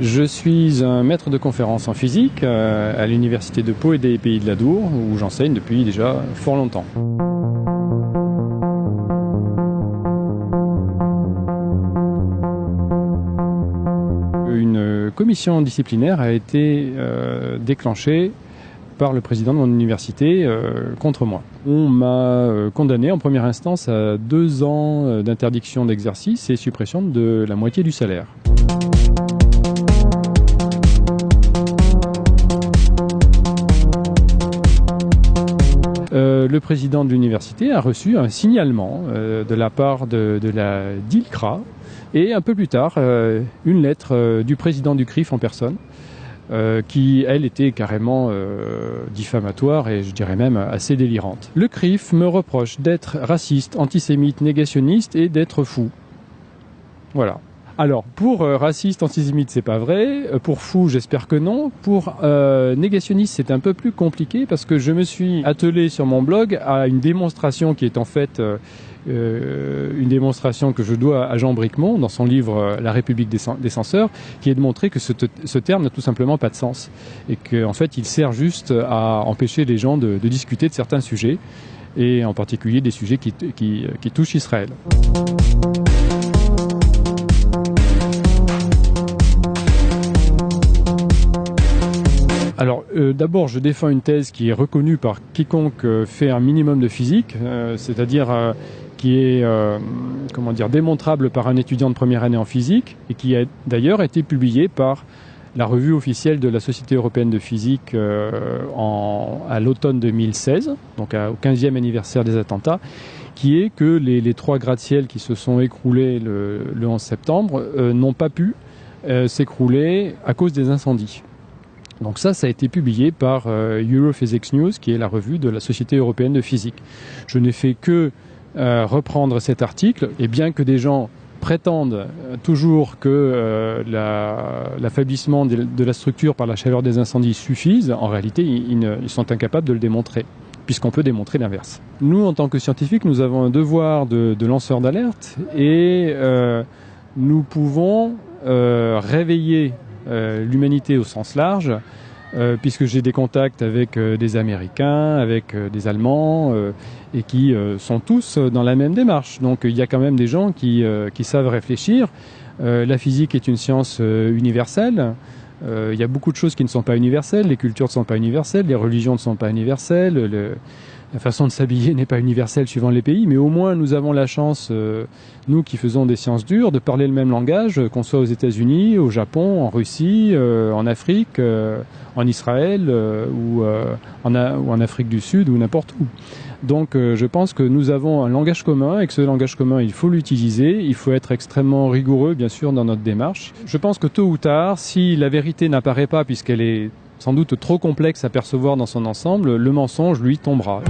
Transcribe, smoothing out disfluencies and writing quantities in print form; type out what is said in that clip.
Je suis un maître de conférences en physique à l'université de Pau et des Pays de l'Adour, où j'enseigne depuis déjà fort longtemps. Une commission disciplinaire a été déclenchée par le président de mon université contre moi. On m'a condamné en première instance à 2 ans d'interdiction d'exercice et suppression de la moitié du salaire. Le président de l'université a reçu un signalement de la part de la DILCRA et un peu plus tard une lettre du président du CRIF en personne qui, elle, était carrément diffamatoire et je dirais même assez délirante. Le CRIF me reproche d'être raciste, antisémite, négationniste et d'être fou. Voilà. Alors, pour raciste, antisémite, c'est pas vrai. Pour fou, j'espère que non. Pour négationniste, c'est un peu plus compliqué parce que je me suis attelé sur mon blog à une démonstration qui est en fait une démonstration que je dois à Jean Bricmont dans son livre La République des censeurs, qui est de montrer que ce terme n'a tout simplement pas de sens et qu'en fait, il sert juste à empêcher les gens de discuter de certains sujets et en particulier des sujets qui touchent Israël. Alors, d'abord, je défends une thèse qui est reconnue par quiconque fait un minimum de physique, c'est-à-dire qui est démontrable par un étudiant de première année en physique et qui a d'ailleurs été publiée par la revue officielle de la Société européenne de physique à l'automne 2016, donc au 15e anniversaire des attentats, qui est que les 3 gratte-ciel qui se sont écroulés le 11 septembre n'ont pas pu s'écrouler à cause des incendies. Donc ça a été publié par Europhysics News, qui est la revue de la Société européenne de physique. Je n'ai fait que reprendre cet article, et bien que des gens prétendent toujours que l'affaiblissement de la structure par la chaleur des incendies suffise, en réalité, ils sont incapables de le démontrer, puisqu'on peut démontrer l'inverse. Nous, en tant que scientifiques, nous avons un devoir de lanceur d'alerte, et nous pouvons réveiller l'humanité au sens large, puisque j'ai des contacts avec des Américains, avec des Allemands, et qui sont tous dans la même démarche. Donc il y a quand même des gens qui savent réfléchir. La physique est une science universelle. Il y a beaucoup de choses qui ne sont pas universelles. Les cultures ne sont pas universelles, les religions ne sont pas universelles. La façon de s'habiller n'est pas universelle suivant les pays, mais au moins nous avons la chance, nous qui faisons des sciences dures, de parler le même langage, qu'on soit aux États-Unis, au Japon, en Russie, en Afrique, en Israël ou en Afrique du Sud ou n'importe où. Donc je pense que nous avons un langage commun et que ce langage commun, il faut l'utiliser, il faut être extrêmement rigoureux bien sûr dans notre démarche. Je pense que tôt ou tard, si la vérité n'apparaît pas puisqu'elle est sans doute trop complexe à percevoir dans son ensemble, le mensonge lui tombera.